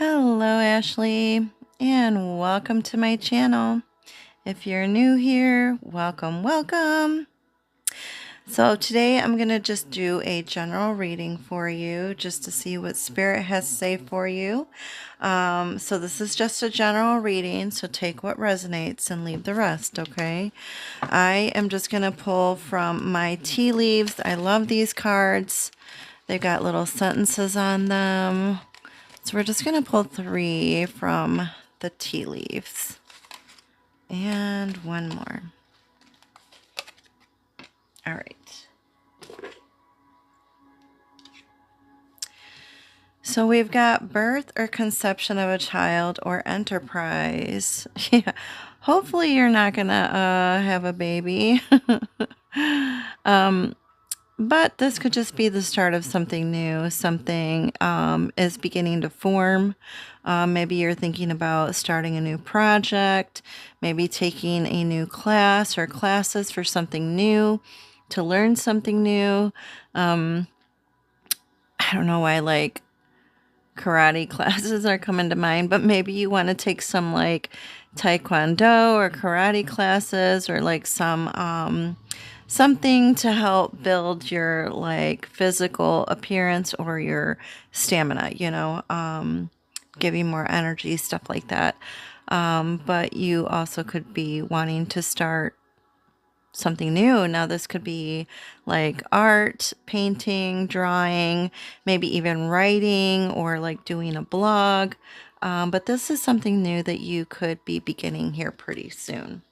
Hello, Ashley, and welcome to my channel. If you're new here, welcome, welcome. So today I'm going to just do a general reading for you just to see what Spirit has to say for you. So this is just a general reading, so take what resonates and leave the rest, okay? I am just going to pull from my tea leaves. I love these cards. They've got little sentences on them. So we're just going to pull 3 from the tea leaves. And one more. All right. So we've got birth or conception of a child or enterprise. Yeah. Hopefully you're not going to have a baby. But this could just be the start of something new. Something is beginning to form. Maybe you're thinking about starting a new project, maybe taking a new class or classes for something new, to learn something new. I don't know why like karate classes are coming to mind, but maybe you want to take some like taekwondo or karate classes or like some something to help build your like physical appearance or your stamina, give you more energy, stuff like that. But you also could be wanting to start something new. Now, this could be like art, painting, drawing, maybe even writing or like doing a blog. But this is something new that you could be beginning here pretty soon.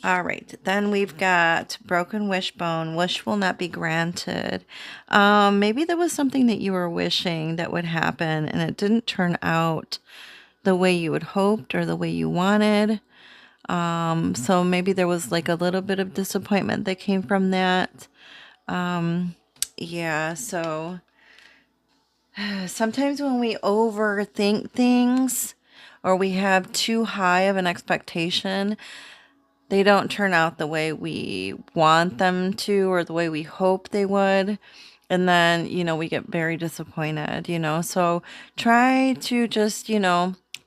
All right, then we've got broken wishbone. Wish will not be granted. Maybe there was something that you were wishing that would happen and it didn't turn out the way you had hoped or the way you wanted. So maybe there was like a little bit of disappointment that came from that. Yeah, so sometimes when we overthink things or we have too high of an expectation, they don't turn out the way we want them to or the way we hope they would. And then, we get very disappointed. So try to just,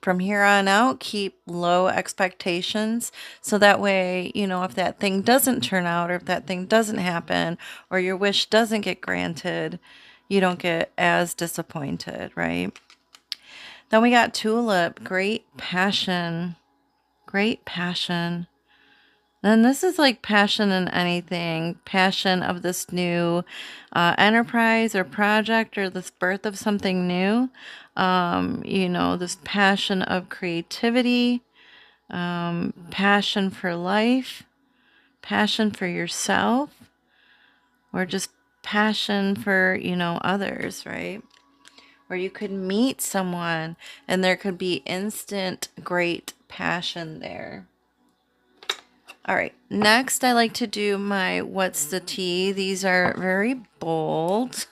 from here on out, keep low expectations. So that way, if that thing doesn't turn out or if that thing doesn't happen or your wish doesn't get granted, you don't get as disappointed, right? Then we got tulip, great passion, great passion. And this is like passion in anything, passion of this new enterprise or project or this birth of something new. This passion of creativity, passion for life, passion for yourself, or just passion for, others, right? Or you could meet someone and there could be instant great passion there. All right, next I like to do my what's the tea. These are very bold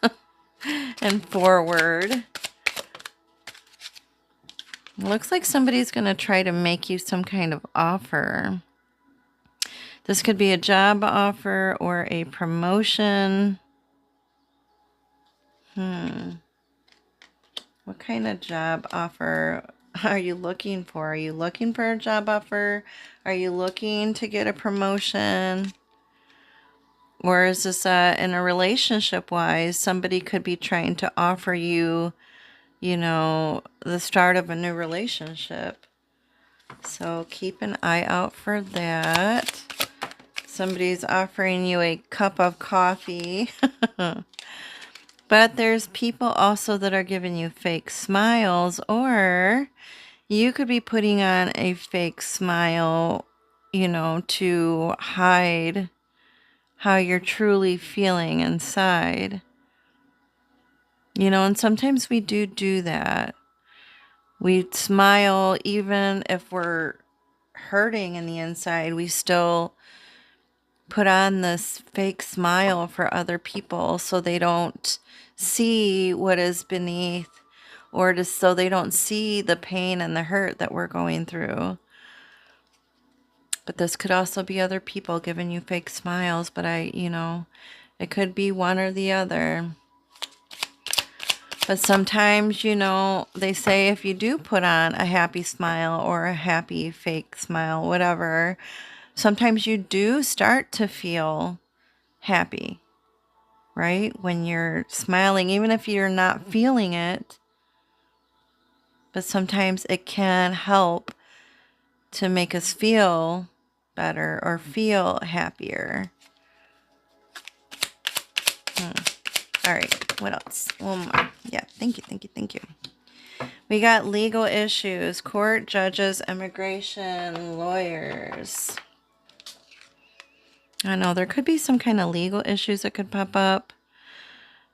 and forward. Looks like somebody's going to try to make you some kind of offer. This could be a job offer or a promotion. What kind of job offer are you looking for? Are you looking for a job offer? Are you looking to get a promotion? Or is this in a relationship wise? Somebody could be trying to offer you, the start of a new relationship. So keep an eye out for that. Somebody's offering you a cup of coffee. But there's people also that are giving you fake smiles, or you could be putting on a fake smile, to hide how you're truly feeling inside. And sometimes we do that. We smile even if we're hurting in the inside. We still put on this fake smile for other people so they don't see what is beneath, or just so they don't see the pain and the hurt that we're going through. But this could also be other people giving you fake smiles, but it could be one or the other. But sometimes, they say if you do put on a happy smile or a happy fake smile, whatever, sometimes you do start to feel happy, right? When you're smiling, even if you're not feeling it, but sometimes it can help to make us feel better or feel happier. All right, what else? One more. Yeah, thank you, thank you, thank you. We got legal issues, court, judges, immigration, lawyers. I know there could be some kind of legal issues that could pop up.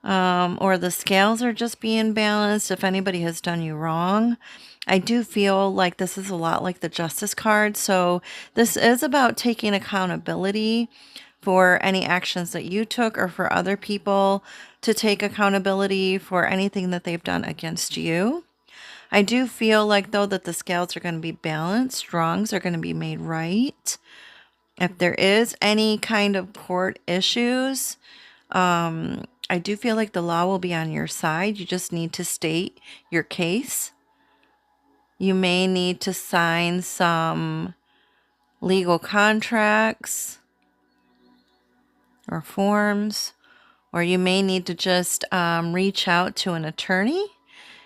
Or the scales are just being balanced if anybody has done you wrong. I do feel like this is a lot like the Justice card. So this is about taking accountability for any actions that you took or for other people to take accountability for anything that they've done against you. I do feel like, though, that the scales are going to be balanced, wrongs are going to be made right. If there is any kind of court issues, I do feel like the law will be on your side. You just need to state your case. You may need to sign some legal contracts or forms, or you may need to just reach out to an attorney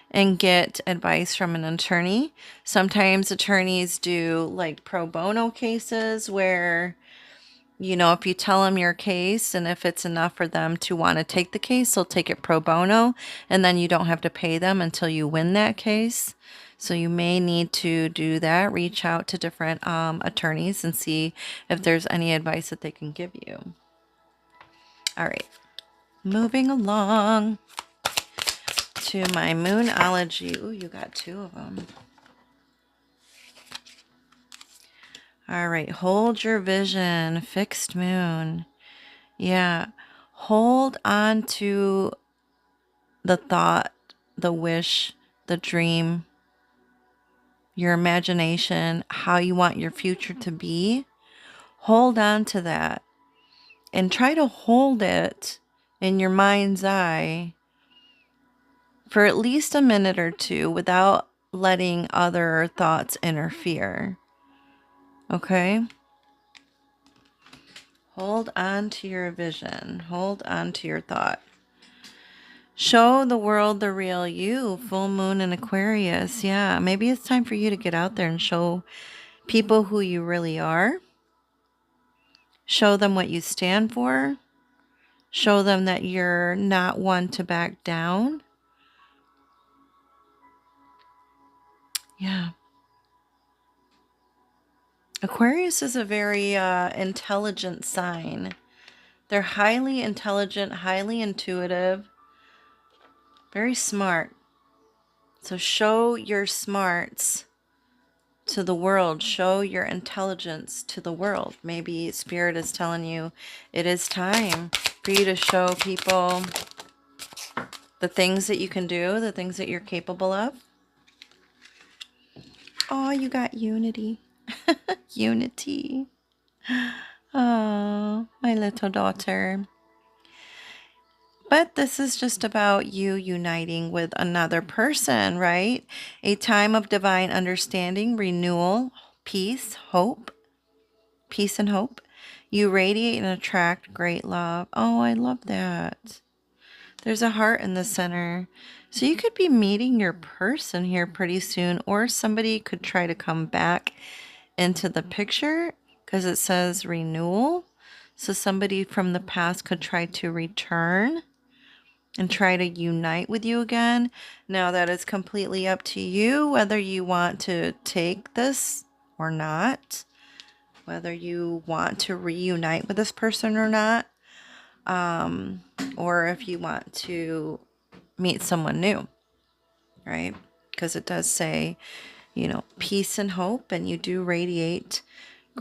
and get advice from an attorney. Sometimes attorneys do like pro bono cases where, if you tell them your case and if it's enough for them to want to take the case, they'll take it pro bono and then you don't have to pay them until you win that case. So you may need to do that. Reach out to different attorneys and see if there's any advice that they can give you. All right, moving along to my Moonology. Ooh, you got two of them. All right, hold your vision, fixed moon. Yeah, hold on to the thought, the wish, the dream, your imagination, how you want your future to be. Hold on to that and try to hold it in your mind's eye for at least a minute or two without letting other thoughts interfere. Okay? Hold on to your vision. Hold on to your thought. Show the world the real you. Full moon in Aquarius. Yeah, maybe it's time for you to get out there and show people who you really are. Show them what you stand for. Show them that you're not one to back down. Yeah. Aquarius is a very intelligent sign. They're highly intelligent, highly intuitive, very smart. So show your smarts to the world. Show your intelligence to the world. Maybe Spirit is telling you it is time for you to show people the things that you can do, the things that you're capable of. Oh, you got unity. Unity. Oh, my little daughter. But this is just about you uniting with another person, right? A time of divine understanding, renewal, peace, hope. Peace and hope. You radiate and attract great love. Oh, I love that. There's a heart in the center. So you could be meeting your person here pretty soon, or somebody could try to come back into the picture because it says renewal. So somebody from the past could try to return and try to unite with you again. Now that is completely up to you whether you want to take this or not, whether you want to reunite with this person or not, or if you want to meet someone new, right? Because it does say, peace and hope, and you do radiate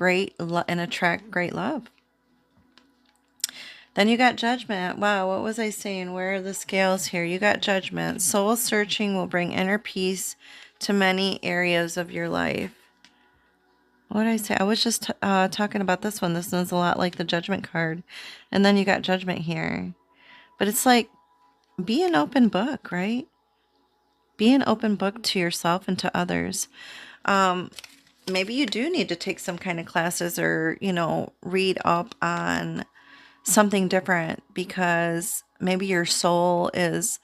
and attract great love. Then you got Judgment. Wow, what was I saying? Where are the scales here? You got Judgment. Soul searching will bring inner peace to many areas of your life. What did I say? I was just talking about this one. This one's a lot like the Judgment card. And then you got Judgment here. But it's like, be an open book, right? Be an open book to yourself and to others. Maybe you do need to take some kind of classes or, read up on something different, because maybe your soul is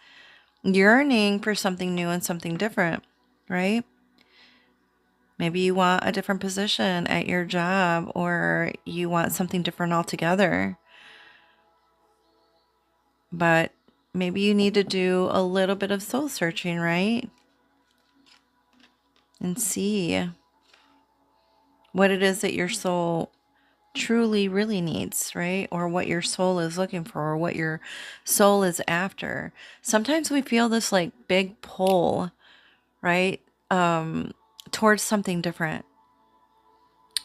yearning for something new and something different, right? Maybe you want a different position at your job, or you want something different altogether. But maybe you need to do a little bit of soul searching, right? And see what it is that your soul truly really needs, right? Or what your soul is looking for, or what your soul is after. Sometimes we feel this like big pull, right? Towards something different.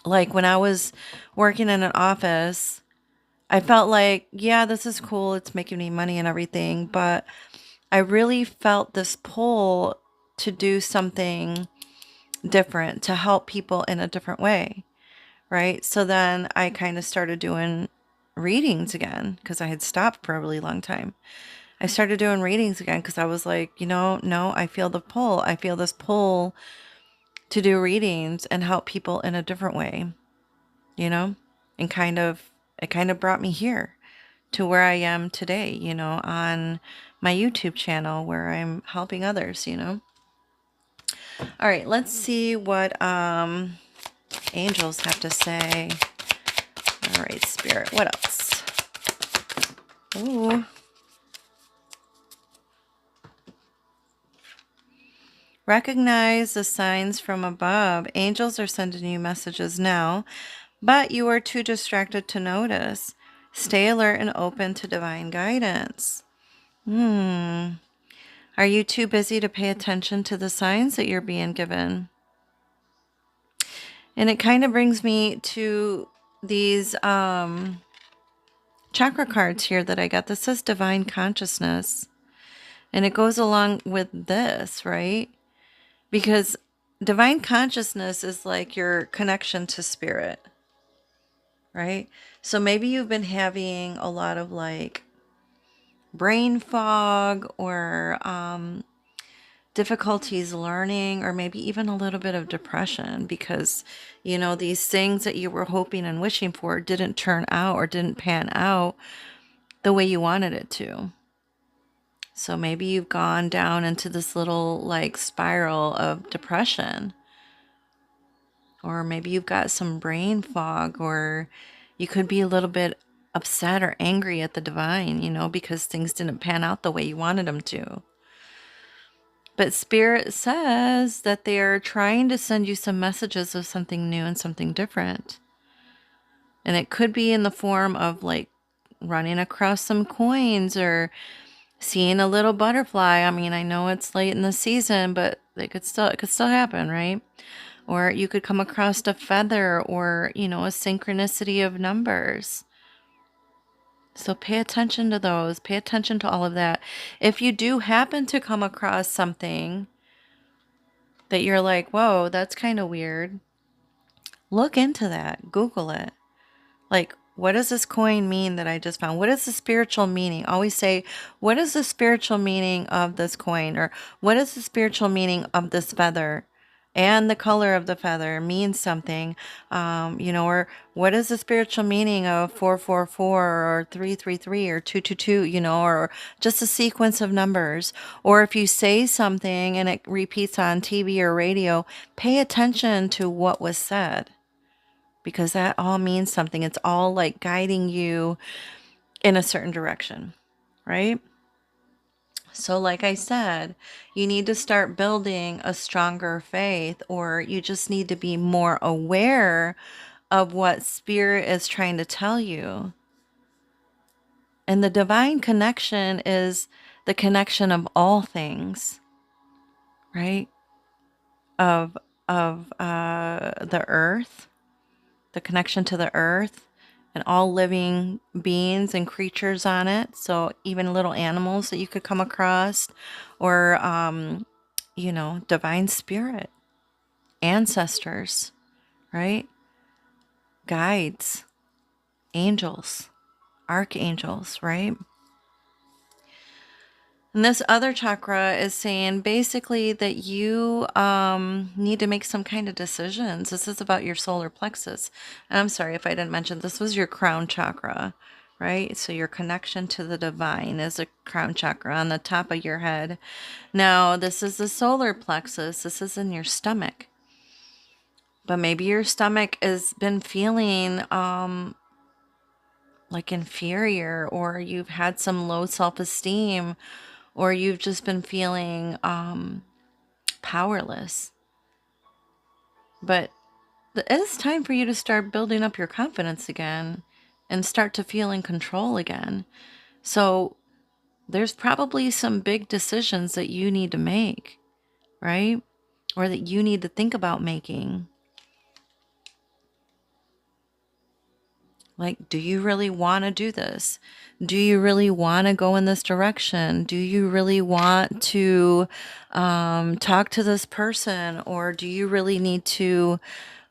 Like when I was working in an office, I felt like, yeah, this is cool. It's making me money and everything. But I really felt this pull to do something different, to help people in a different way. Right. So then I kind of started doing readings again, because I had stopped for a really long time. I started doing readings again because I was like, no, I feel the pull. I feel this pull to do readings and help people in a different way, you know, and it kind of brought me here to where I am today, on my YouTube channel where I'm. All right, let's see what angels have to say. All right, Spirit, what else? Ooh. Recognize the signs from above. Angels are sending you messages now, but you are too distracted to notice. Stay alert and open to divine guidance. Are you too busy to pay attention to the signs that you're being given? And it kind of brings me to these chakra cards here that I got. This says divine consciousness. And it goes along with this, right? Because divine consciousness is like your connection to spirit, right? So maybe you've been having a lot of like brain fog, or difficulties learning, or maybe even a little bit of depression because, these things that you were hoping and wishing for didn't turn out or didn't pan out the way you wanted it to. So maybe you've gone down into this little like spiral of depression, or maybe you've got some brain fog, or you could be a little bit upset or angry at the divine, because things didn't pan out the way you wanted them to. But Spirit says that they are trying to send you some messages of something new and something different. And it could be in the form of like running across some coins, or seeing a little butterfly. I mean, I know it's late in the season, but it could still happen, right? Or you could come across a feather, or, a synchronicity of numbers. So pay attention to those. Pay attention to all of that. If you do happen to come across something that you're like, whoa, that's kind of weird, look into that. Google it. Like, what does this coin mean that I just found? What is the spiritual meaning? Always say, what is the spiritual meaning of this coin? Or what is the spiritual meaning of this feather? And the color of the feather means something, or what is the spiritual meaning of 444 or 333 or 222, or just a sequence of numbers. Or if you say something and it repeats on TV or radio, pay attention to what was said, because that all means something. It's all like guiding you in a certain direction, right? So, like I said, you need to start building a stronger faith, or you just need to be more aware of what Spirit is trying to tell you. And the divine connection is the connection of all things, right? Of the earth, the connection to the earth, and all living beings and creatures on it. So even little animals that you could come across, or divine spirit, ancestors, right? Guides, angels, archangels, right? And this other chakra is saying basically that you need to make some kind of decisions. This is about your solar plexus. And I'm sorry if I didn't mention, this was your crown chakra, right? So your connection to the divine is a crown chakra on the top of your head. Now, this is the solar plexus. This is in your stomach. But maybe your stomach has been feeling like inferior, or you've had some low self-esteem, or you've just been feeling powerless. But it's time for you to start building up your confidence again and start to feel in control again. So there's probably some big decisions that you need to make, right? Or that you need to think about making. Like, do you really want to do this? Do you really want to go in this direction? Do you really want to talk to this person? Or do you really need to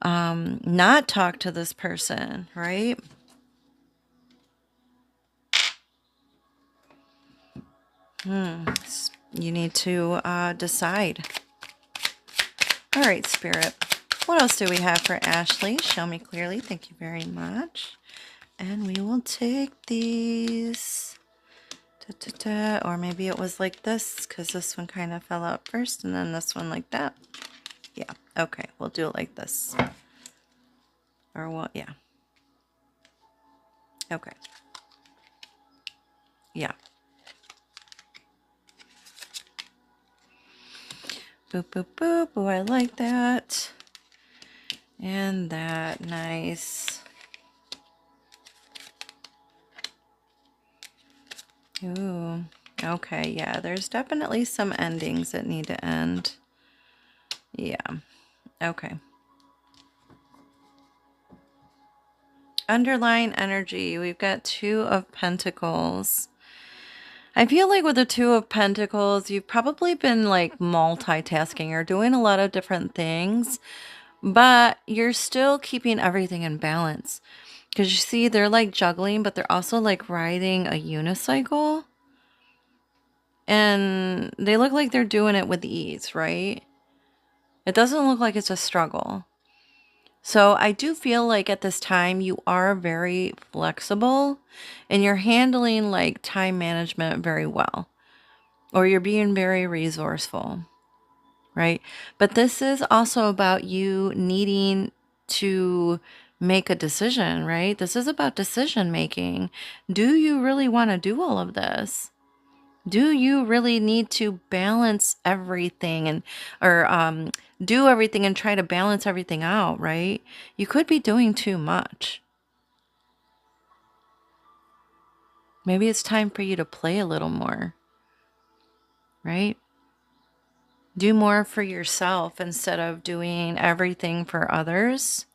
not talk to this person, right? You need to decide. All right, Spirit. What else do we have for Ashley? Show me clearly. Thank you very much. And we will take these. Or maybe it was like this, because this one kind of fell out first, and then this one like that. Yeah, okay, we'll do it like this. Or what, yeah. Okay. Yeah. Boop, boop, boop. Oh, I like that. And that, nice. Ooh, okay, yeah, there's definitely some endings that need to end. Yeah, okay. Underlying energy, we've got Two of Pentacles. I feel like with the Two of Pentacles, you've probably been like multitasking or doing a lot of different things, but you're still keeping everything in balance. Because you see, they're like juggling, but they're also like riding a unicycle. And they look like they're doing it with ease, right? It doesn't look like it's a struggle. So I do feel like at this time you are very flexible and you're handling like time management very well, or you're being very resourceful, right? But this is also about you needing to make a decision, right? This is about decision making. Do you really want to do all of this? Do you really need to balance everything and or do everything and try to balance everything out, right? You could be doing too much. Maybe it's time for you to play a little more, right? Do more for yourself instead of doing everything for others.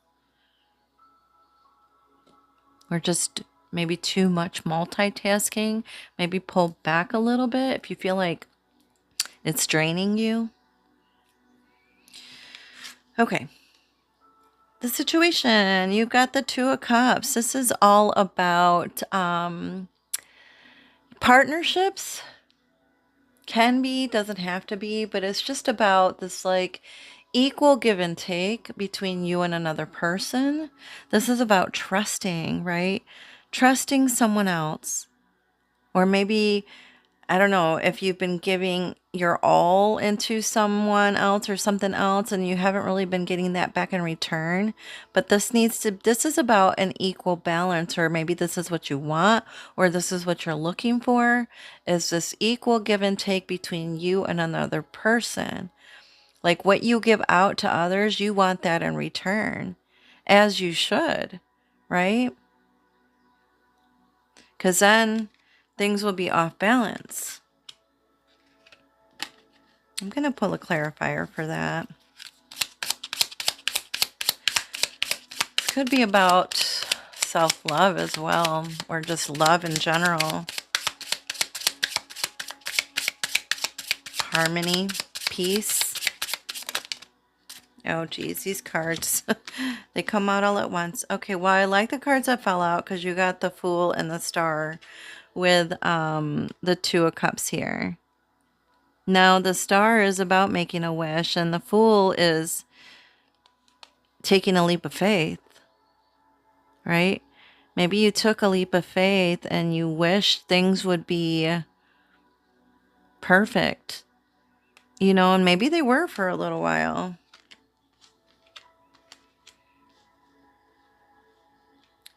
Or just maybe too much multitasking. Maybe pull back a little bit if you feel like it's draining you. Okay. The situation, you've got the Two of Cups. This is all about partnerships. Can be, doesn't have to be, but it's just about this like equal give and take between you and another person. This is about trusting, right? Trusting someone else. Or maybe, I don't know, if you've been giving your all into someone else or something else and you haven't really been getting that back in return. But this is about an equal balance, or maybe this is what you want, or this is what you're looking for, is this equal give and take between you and another person. Like what you give out to others, you want that in return, as you should, right? Because then things will be off balance. I'm going to pull a clarifier for that. This could be about self-love as well, or just love in general. Harmony, peace. Oh, geez, these cards, they come out all at once. Okay, well, I like the cards that fell out because you got the Fool and the Star with the Two of Cups here. Now, the Star is about making a wish, and the Fool is taking a leap of faith, right? Maybe you took a leap of faith and you wished things would be perfect, and maybe they were for a little while.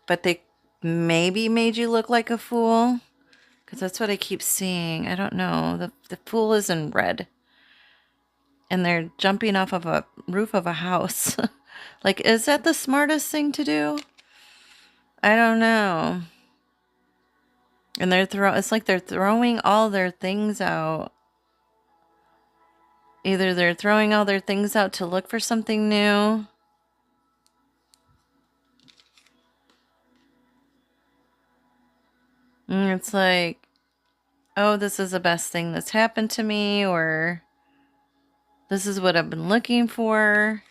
But they maybe made you look like a fool, because that's what I keep seeing. I don't know. The Fool is in red, and they're jumping off of a roof of a house. Like, is that the smartest thing to do? I don't know. And it's like they're throwing all their things out. Either they're throwing all their things out to look for something new. And it's like, oh, this is the best thing that's happened to me, or this is what I've been looking for.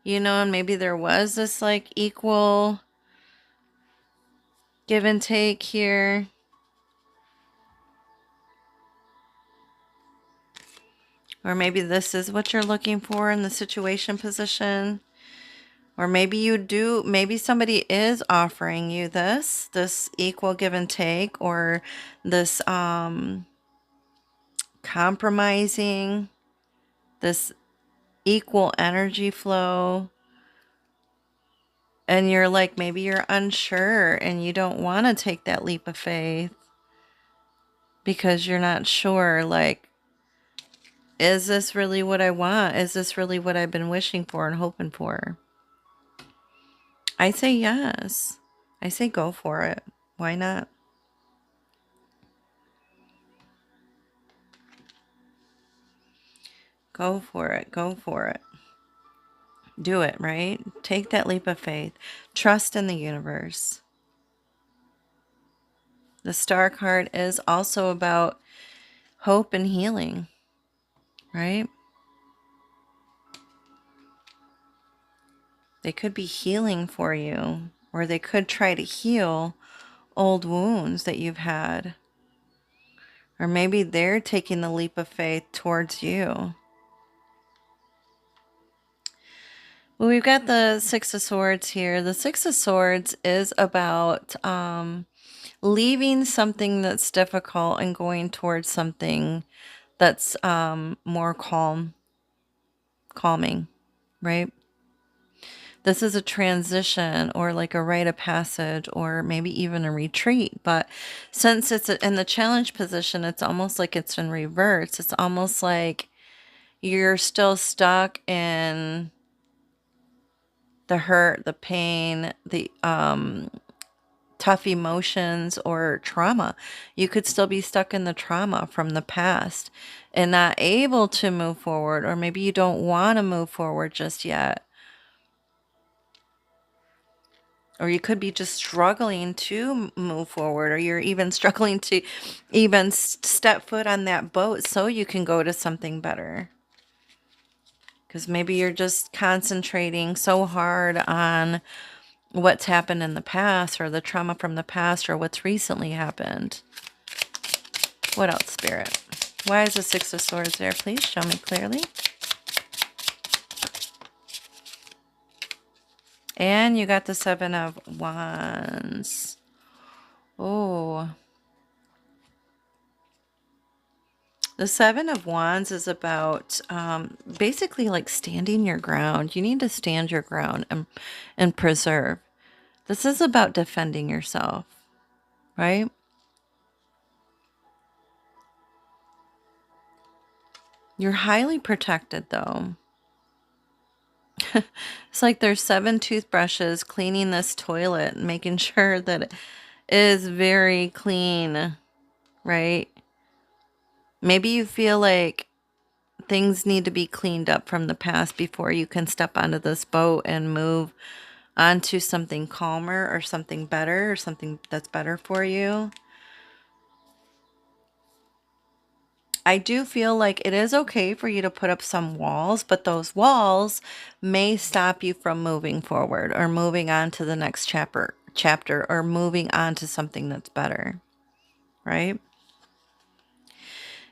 And maybe there was this like equal give and take here. Or maybe this is what you're looking for in the situation position. Or maybe somebody is offering you this equal give and take, or this compromising, this equal energy flow. And you're like, maybe you're unsure and you don't want to take that leap of faith because you're not sure, like, is this really what I want? Is this really what I've been wishing for and hoping for? I say yes. I say go for it. Why not? Go for it. Go for it. Do it, right? Take that leap of faith. Trust in the universe. The Star card is also about hope and healing, right? They could be healing for you, or they could try to heal old wounds that you've had. Or maybe they're taking the leap of faith towards you. Well, we've got the Six of Swords here. The Six of Swords is about leaving something that's difficult and going towards something that's more calming, right? This is a transition, or like a rite of passage, or maybe even a retreat. But since it's in the challenge position, it's almost like it's in reverse. It's almost like you're still stuck in the hurt, the pain, the tough emotions, or trauma. You could still be stuck in the trauma from the past and not able to move forward, or maybe you don't want to move forward just yet. Or you could be just struggling to move forward, or you're even struggling to even step foot on that boat so you can go to something better. Because maybe you're just concentrating so hard on what's happened in the past, or the trauma from the past, or what's recently happened. What else, Spirit? Why is the Six of Swords there? Please show me clearly. And you got the Seven of Wands. Oh. The Seven of Wands is about basically like standing your ground. You need to stand your ground and preserve. This is about defending yourself, right? You're highly protected, though. It's like there's 7 toothbrushes cleaning this toilet and making sure that it is very clean, right? Maybe you feel like things need to be cleaned up from the past before you can step onto this boat and move onto something calmer, or something better, or something that's better for you. I do feel like it is okay for you to put up some walls, but those walls may stop you from moving forward, or moving on to the next chapter, or moving on to something that's better, right?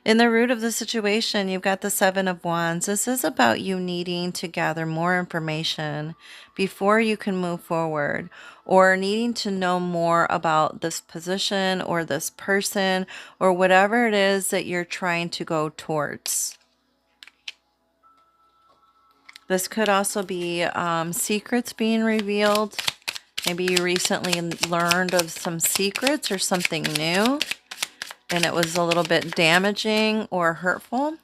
In the root of the situation, you've got the Seven of Wands. This is about you needing to gather more information before you can move forward, or needing to know more about this position or this person or whatever it is that you're trying to go towards. This could also be secrets being revealed. Maybe you recently learned of some secrets or something new, and it was a little bit damaging or hurtful.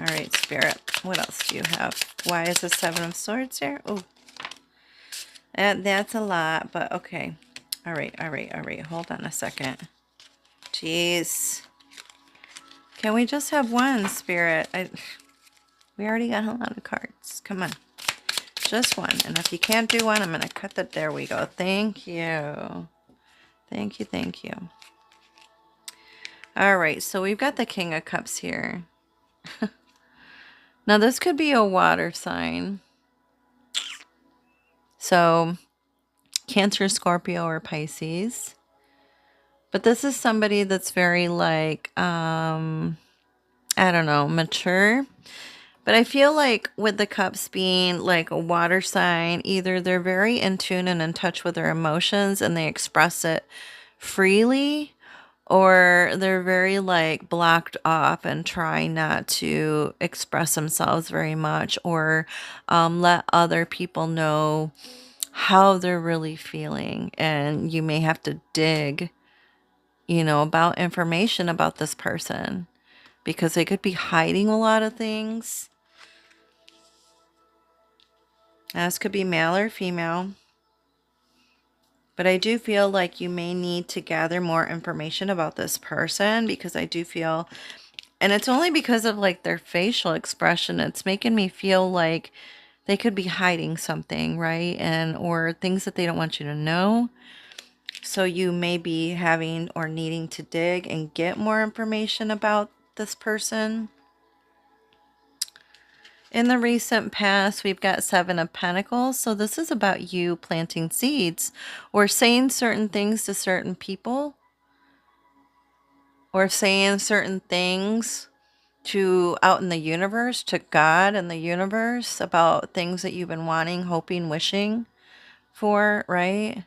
All right, Spirit, what else do you have? Why is the Seven of Swords here? Oh, that's a lot, but okay. All right. Hold on a second. Jeez. Can we just have one, Spirit? We already got a lot of cards. Come on. Just one. And if you can't do one, I'm going to cut that. There we go. Thank you. Thank you. All right, so we've got the King of Cups here. Now, this could be a water sign. So, Cancer, Scorpio, or Pisces. But this is somebody that's very like, I don't know, mature. But I feel like with the cups being like a water sign, either they're very in tune and in touch with their emotions and they express it freely, or they're very like blocked off and try not to express themselves very much, or let other people know how they're really feeling. And you may have to dig, about information about this person because they could be hiding a lot of things. This could be male or female. But I do feel like you may need to gather more information about this person, because I do feel, and it's only because of like their facial expression, it's making me feel like they could be hiding something, right? And or things that they don't want you to know. So you may be having or needing to dig and get more information about this person. In the recent past, we've got Seven of Pentacles. So this is about you planting seeds or saying certain things to certain people, or saying certain things to out in the universe, to God and the universe, about things that you've been wanting, hoping, wishing for, right?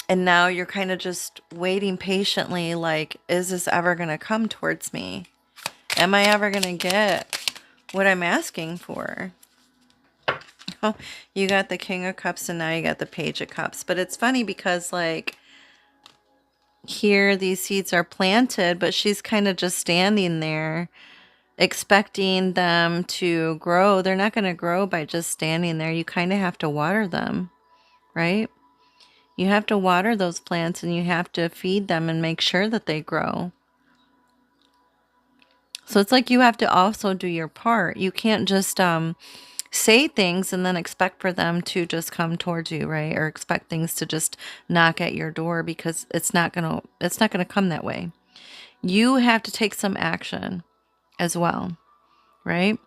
And now you're kind of just waiting patiently, like, is this ever going to come towards me? Am I ever going to get what I'm asking for? Oh, you got the King of Cups and now you got the Page of Cups. But it's funny because, like, here these seeds are planted, but she's kind of just standing there expecting them to grow. They're not going to grow by just standing there. You kind of have to water them, right? You have to water those plants and you have to feed them and make sure that they grow. So it's like you have to also do your part. You can't just say things and then expect for them to just come towards you, right? Or expect things to just knock at your door, because it's not gonna come that way. You have to take some action as well, right?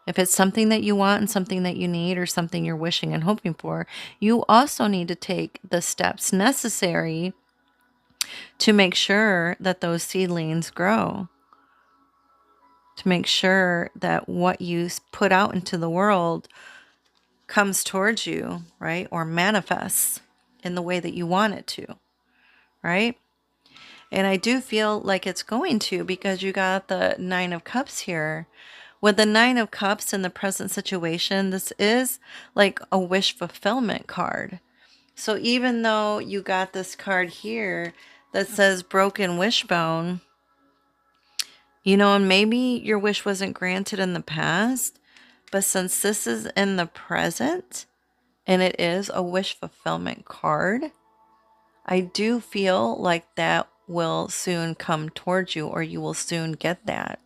If it's something that you want and something that you need or something you're wishing and hoping for, you also need to take the steps necessary to make sure that those seedlings grow, to make sure that what you put out into the world comes towards you, right? Or manifests in the way that you want it to, right? And I do feel like it's going to, because you got the Nine of Cups here. With the Nine of Cups in the present situation, this is like a wish fulfillment card. So even though you got this card here that says broken wishbone, and maybe your wish wasn't granted in the past, but since this is in the present and it is a wish fulfillment card, I do feel like that will soon come towards you, or you will soon get that.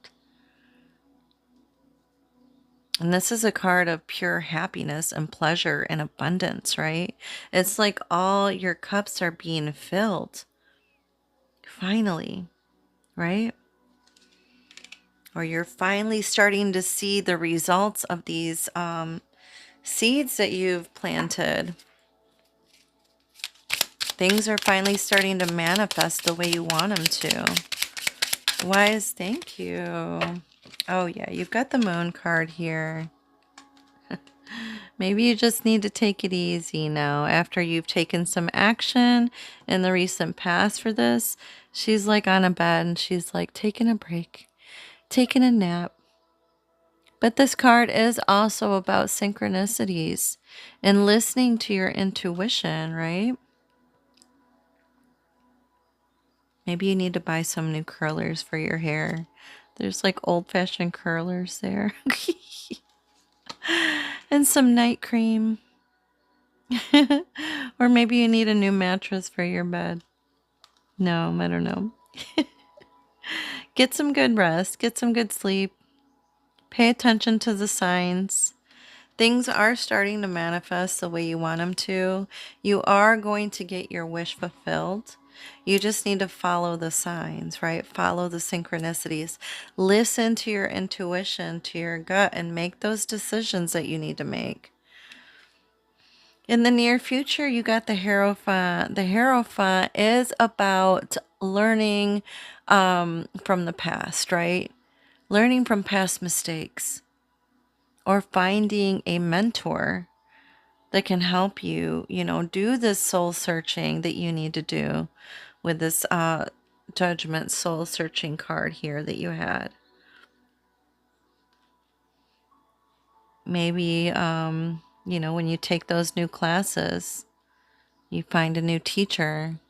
And this is a card of pure happiness and pleasure and abundance, right? It's like all your cups are being filled. Finally, right? Or you're finally starting to see the results of these seeds that you've planted. Things are finally starting to manifest the way you want them to. Wise, thank you. Oh yeah, you've got the Moon card here. Maybe you just need to take it easy now after you've taken some action in the recent past for this. She's like on a bed and she's like taking a break, taking a nap. But this card is also about synchronicities and listening to your intuition, right? Maybe you need to buy some new curlers for your hair. There's like old-fashioned curlers there. And some night cream. Or maybe you need a new mattress for your bed. No, I don't know. Get some good rest. Get some good sleep. Pay attention to the signs. Things are starting to manifest the way you want them to. You are going to get your wish fulfilled. You just need to follow the signs, right? Follow the synchronicities. Listen to your intuition, to your gut, and make those decisions that you need to make. In the near future, you got the Hierophant. The Hierophant is about learning from the past, right? Learning from past mistakes or finding a mentor that can help you, do this soul searching that you need to do with this Judgment soul searching card here that you had. Maybe, when you take those new classes, you find a new teacher,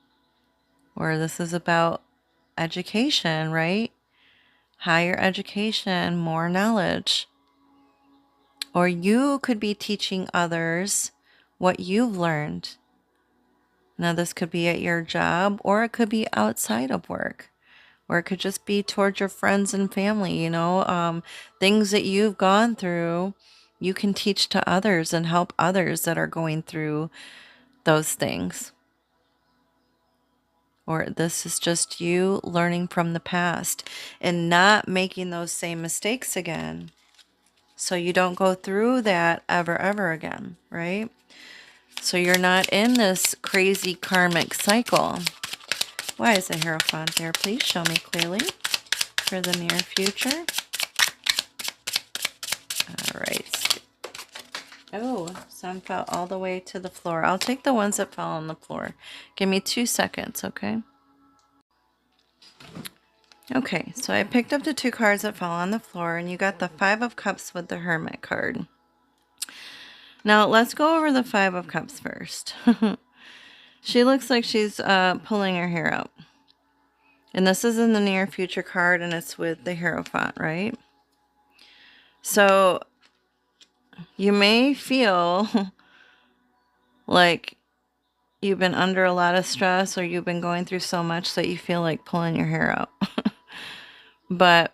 or this is about education, right? Higher education, more knowledge. Or you could be teaching others what you've learned. Now, this could be at your job, or it could be outside of work, or it could just be towards your friends and family, things that you've gone through, you can teach to others and help others that are going through those things. Or this is just you learning from the past and not making those same mistakes again. So you don't go through that ever again, right? So you're not in this crazy karmic cycle. Why is the Hierophant there? Please show me clearly for the near future. All right. Oh, some fell all the way to the floor. I'll take the ones that fell on the floor. Give me 2 seconds, okay? Okay, so I picked up the 2 cards that fell on the floor, and you got the 5 of Cups with the Hermit card. Now, let's go over the 5 of Cups first. She looks like she's pulling her hair out. And this is in the near future card, and it's with the Hierophant, right? So, you may feel like you've been under a lot of stress, or you've been going through so much that you feel like pulling your hair out. But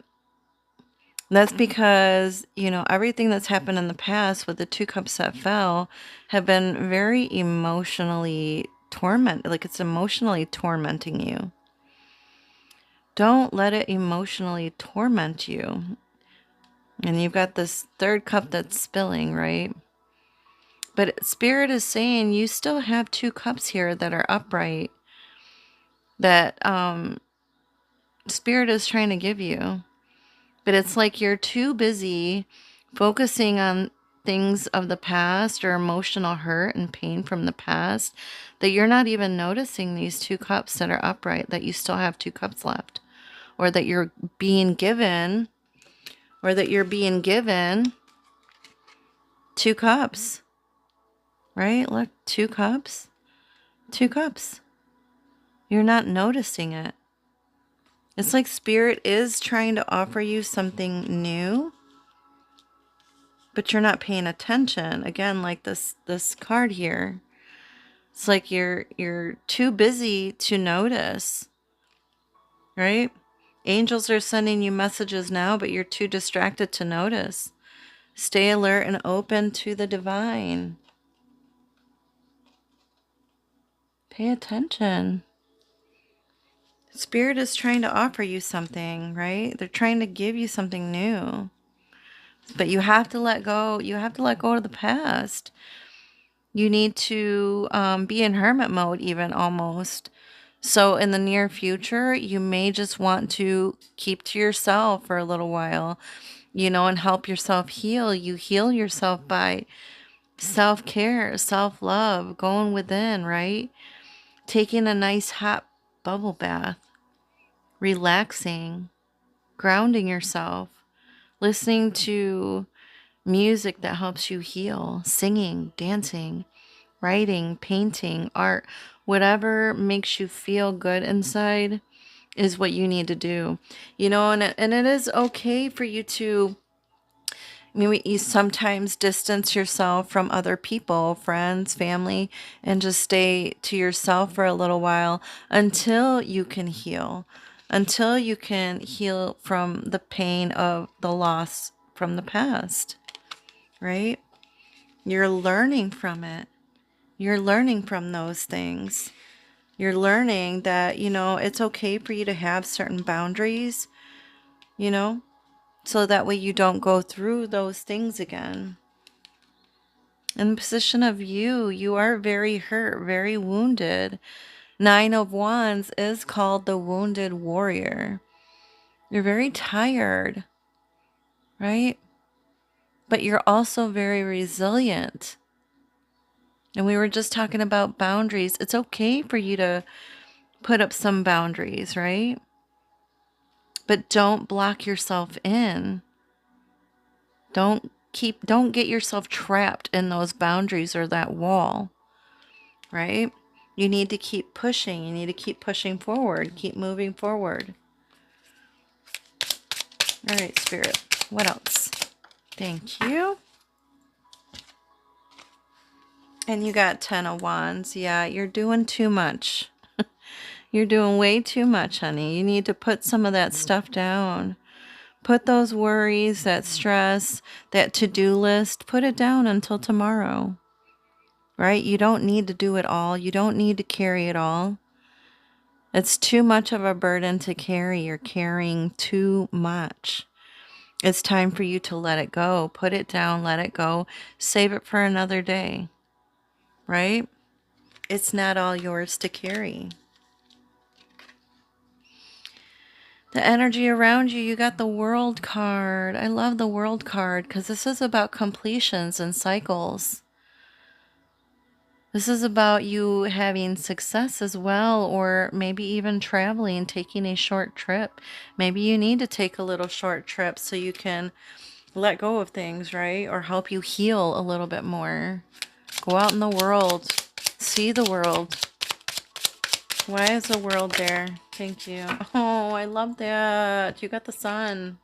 that's because, everything that's happened in the past with the 2 cups that fell have been very emotionally tormented. Like, it's emotionally tormenting you. Don't let it emotionally torment you. And you've got this 3rd cup that's spilling, right? But Spirit is saying you still have 2 cups here that are upright that Spirit is trying to give you. But it's like you're too busy focusing on things of the past or emotional hurt and pain from the past that you're not even noticing these 2 cups that are upright, that you still have 2 cups left, or that you're being given, 2 cups, right? Look, 2 cups, 2 cups. You're not noticing it. It's like Spirit is trying to offer you something new, but you're not paying attention. Again, like this card here. It's like you're too busy to notice, right? Angels are sending you messages now, but you're too distracted to notice. Stay alert and open to the divine. Pay attention. Spirit is trying to offer you something, right? They're trying to give you something new. But you have to let go. You have to let go of the past. You need to be in hermit mode, even almost. So, in the near future, you may just want to keep to yourself for a little while, and help yourself heal. You heal yourself by self care, self love, going within, right? Taking a nice hot bubble bath, relaxing, grounding yourself, listening to music that helps you heal, singing, dancing, writing, painting, art, whatever makes you feel good inside is what you need to do. And it is okay for you to, you sometimes distance yourself from other people, friends, family, and just stay to yourself for a little while until you can heal, until you can heal from the pain of the loss from the past, right? You're learning from it. You're learning from those things. You're learning that, it's okay for you to have certain boundaries, you know, so that way you don't go through those things again. In the position of you are very hurt, very wounded. Nine of Wands is called the wounded warrior. You're very tired, right? But you're also very resilient. And we were just talking about boundaries. It's okay for you to put up some boundaries, right? But don't block yourself in. Don't get yourself trapped in those boundaries or that wall, right? You need to keep pushing. You need to keep pushing forward. Keep moving forward. All right, Spirit. What else? Thank you. And you got 10 of Wands. Yeah, you're doing too much. You're doing way too much, honey. You need to put some of that stuff down. Put those worries, that stress, that to-do list, put it down until tomorrow, right? You don't need to do it all. You don't need to carry it all. It's too much of a burden to carry. You're carrying too much. It's time for you to let it go. Put it down, let it go. Save it for another day, right? It's not all yours to carry. The energy around you, you got the World card. I love the World card because this is about completions and cycles. This is about you having success as well, or maybe even traveling, taking a short trip. Maybe you need to take a little short trip so you can let go of things, right? Or help you heal a little bit more. Go out in the world. See the world. Why is the world there? Thank you. Oh, I love that. You got the sun.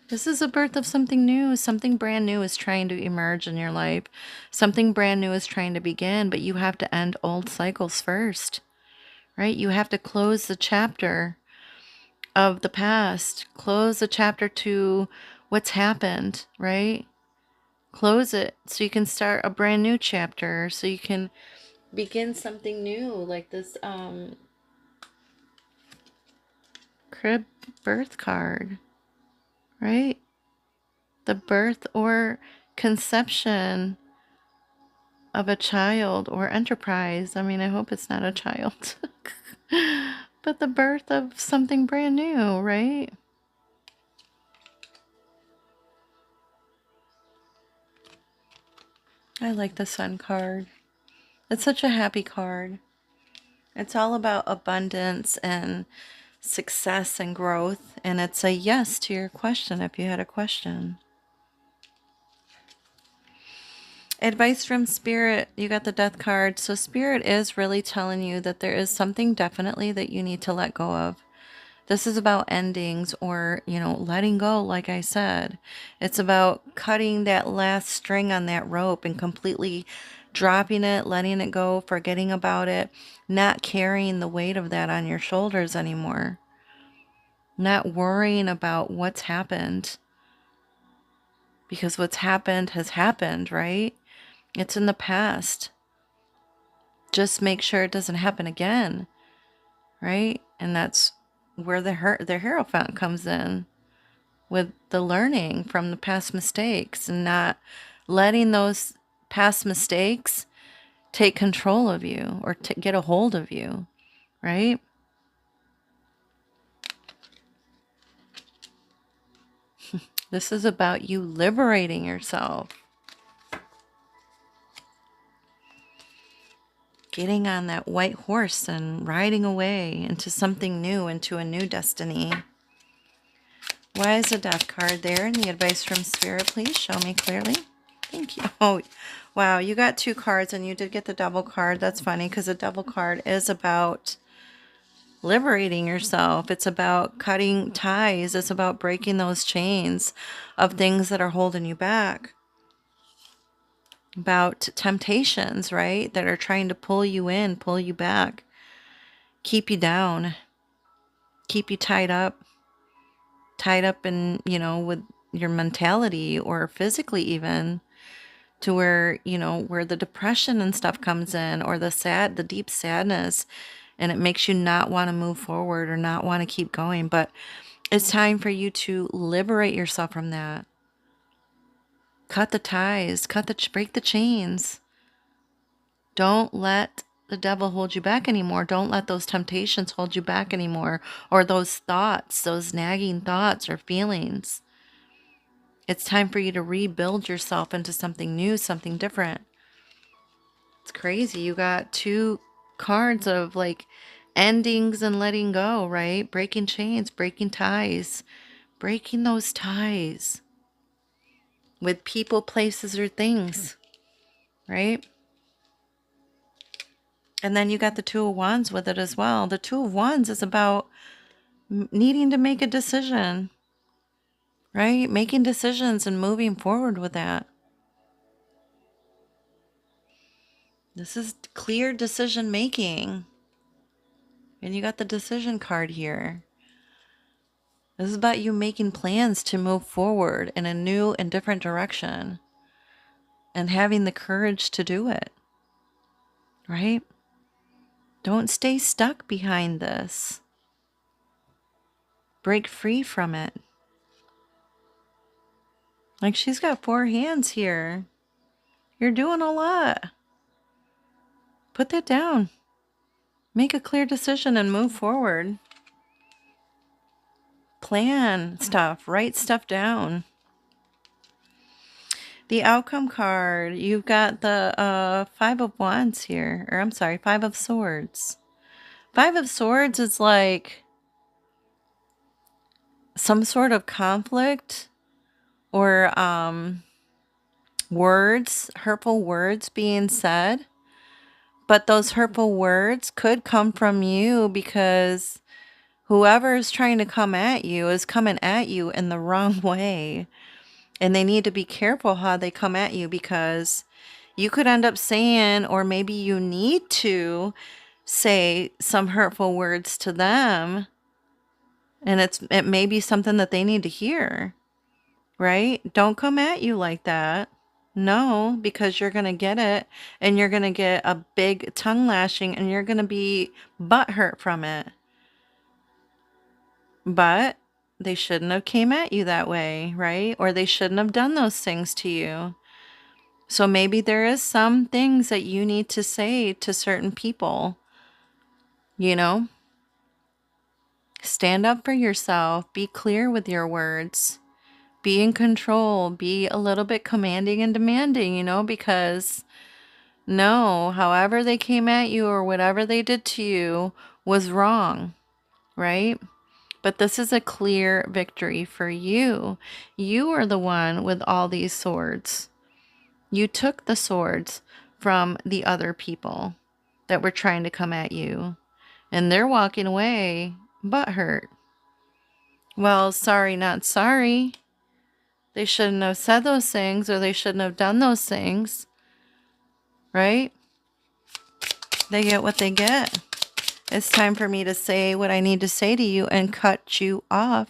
This is a birth of something new. Something brand new is trying to emerge in your life. Something brand new is trying to begin, but you have to end old cycles first, right? You have to close the chapter of the past. Close the chapter to what's happened, right? Close it so you can start a brand new chapter, so you can begin something new, like this crib birth card, right? The birth or conception of a child or enterprise. I mean, I hope it's not a child. But the birth of something brand new, right? I like the Sun card. It's such a happy card. It's all about abundance and success and growth. And it's a yes to your question if you had a question. Advice from Spirit. You got the Death card. So Spirit is really telling you that there is something definitely that you need to let go of. This is about endings or, letting go, like I said. It's about cutting that last string on that rope and completely dropping it, letting it go, forgetting about it, not carrying the weight of that on your shoulders anymore. Not worrying about what's happened. Because what's happened has happened, right? It's in the past. Just make sure it doesn't happen again, right? And that's where the Hierophant comes in, with the learning from the past mistakes and not letting those past mistakes take control of you or get a hold of you, right? This is about you liberating yourself. Getting on that white horse and riding away into something new, into a new destiny. Why is the Death card there? And the advice from Spirit, please show me clearly. Thank you. Oh, wow. You got 2 cards and you did get the Devil card. That's funny because the Devil card is about liberating yourself. It's about cutting ties. It's about breaking those chains of things that are holding you back. About temptations, right? That are trying to pull you in, pull you back, keep you down, keep you tied up in, with your mentality or physically even, to where, where the depression and stuff comes in, or the deep sadness, and it makes you not want to move forward or not want to keep going. But it's time for you to liberate yourself from that. Cut the ties, break the chains. Don't let the devil hold you back anymore. Don't let those temptations hold you back anymore, or those thoughts, those nagging thoughts or feelings. It's time for you to rebuild yourself into something new, something different. It's crazy. You got 2 cards of like endings and letting go, right? Breaking chains, breaking ties, breaking those ties with people, places, or things, right? And then you got the 2 of Wands with it as well. The 2 of Wands is about needing to make a decision, right? Making decisions and moving forward with that. This is clear decision making. And you got the decision card here. This is about you making plans to move forward in a new and different direction and having the courage to do it, right? Don't stay stuck behind this. Break free from it. Like, she's got 4 hands here. You're doing a lot. Put that down. Make a clear decision and move forward. Plan stuff. Write stuff down. The outcome card, you've got the 5 of Wands here. Or I'm sorry, 5 of Swords. 5 of Swords is like some sort of conflict or words, hurtful words being said. But those hurtful words could come from you because whoever is trying to come at you is coming at you in the wrong way. And they need to be careful how they come at you, because you could end up saying, or maybe you need to say some hurtful words to them. And it may be something that they need to hear, right? Don't come at you like that. No, because you're going to get it, and you're going to get a big tongue lashing, and you're going to be butthurt from it. But they shouldn't have came at you that way, right? Or they shouldn't have done those things to you. So maybe there is some things that you need to say to certain people, Stand up for yourself. Be clear with your words. Be in control. Be a little bit commanding and demanding, because no, however they came at you or whatever they did to you was wrong, right? But this is a clear victory for you. You are the one with all these swords. You took the swords from the other people that were trying to come at you, and they're walking away butthurt. Well, sorry, not sorry. They shouldn't have said those things, or they shouldn't have done those things, right? They get what they get. It's time for me to say what I need to say to you and cut you off.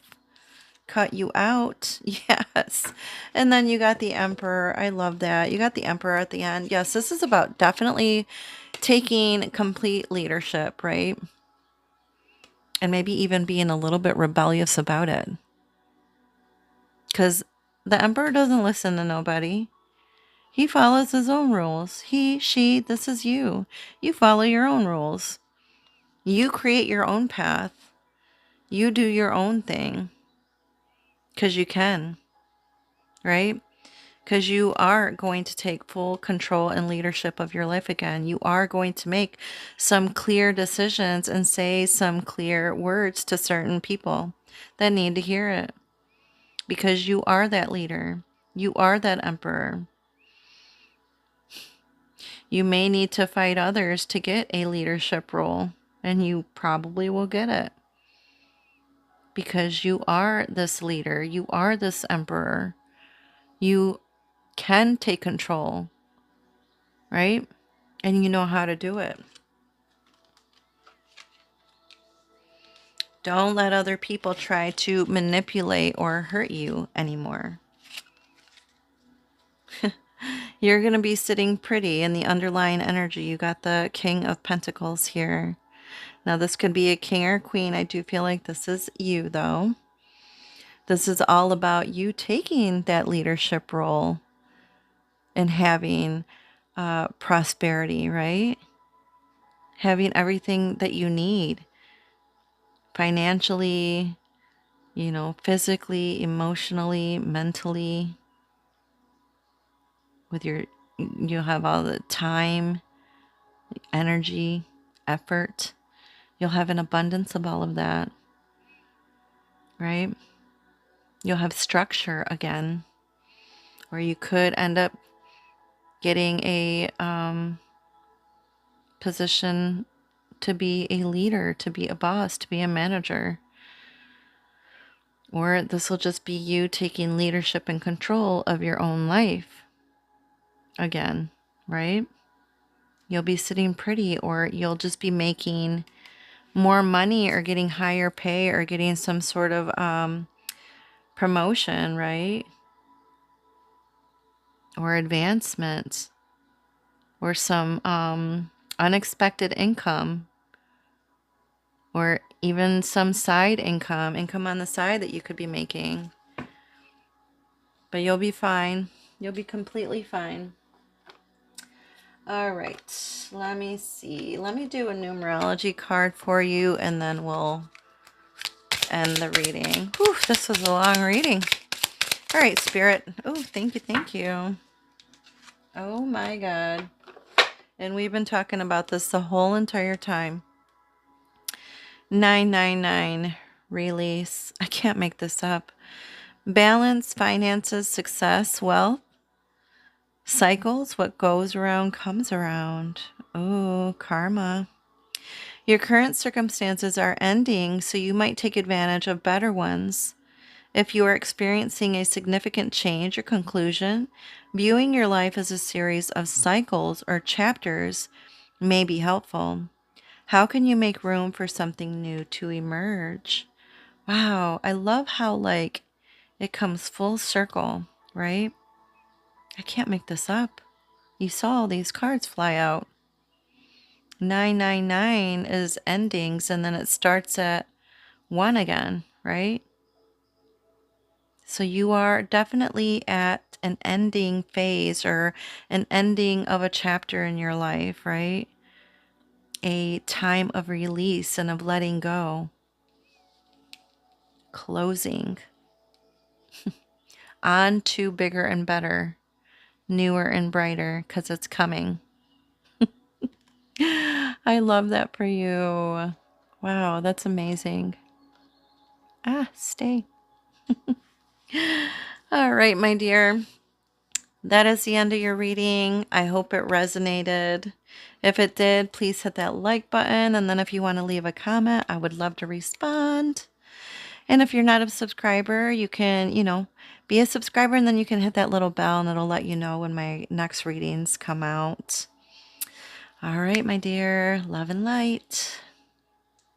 Cut you out. Yes. And then you got the Emperor. I love that. You got the Emperor at the end. Yes, this is about definitely taking complete leadership, right? And maybe even being a little bit rebellious about it. Because the Emperor doesn't listen to nobody. He follows his own rules. He, she, this is you. You follow your own rules. You create your own path. You do your own thing. Because you can, right? Because you are going to take full control and leadership of your life again. You are going to make some clear decisions and say some clear words to certain people that need to hear it. Because you are that leader. You are that emperor. You may need to fight others to get a leadership role, and you probably will get it. Because you are this leader. You are this emperor. You can take control, right? And you know how to do it. Don't let other people try to manipulate or hurt you anymore. You're going to be sitting pretty in the underlying energy. You got the King of Pentacles here. Now, this could be a king or queen. I do feel like this is you, though. This is all about you taking that leadership role and having prosperity, right? Having everything that you need financially, physically, emotionally, mentally. You'll have all the time, energy, effort. You'll have an abundance of all of that, right? You'll have structure again, or you could end up getting a position to be a leader, to be a boss, to be a manager. Or this will just be you taking leadership and control of your own life again, right? You'll be sitting pretty, or you'll just be making more money or getting higher pay or getting some sort of promotion, right? Or advancement, or some unexpected income, or even some side income on the side that you could be making. But you'll be fine. You'll be completely fine. All right, let me see. Let me do a numerology card for you, and then we'll end the reading. Whew, this was a long reading. All right, Spirit. Oh, thank you, thank you. Oh my God. And we've been talking about this the whole entire time. 999, release. I can't make this up. Balance, finances, success, wealth, cycles. What goes around comes around. Oh, karma. Your current circumstances are ending, so you might take advantage of better ones. If you are experiencing a significant change or conclusion, viewing your life as a series of cycles or chapters may be helpful. How can you make room for something new to emerge? Wow, I love how it comes full circle, right? I can't make this up. You saw all these cards fly out. 999 is endings, and then it starts at 1 again, right? So you are definitely at an ending phase, or an ending of a chapter in your life, right? A time of release and of letting go. Closing. On to bigger and better, newer and brighter, because it's coming. I love that for you. Wow, that's amazing. Stay. All right, my dear. That is the end of your reading. I hope it resonated. If it did, please hit that like button. And then if you want to leave a comment, I would love to respond. And if you're not a subscriber, you can, be a subscriber, and then you can hit that little bell and it'll let you know when my next readings come out. All right, my dear. Love and light.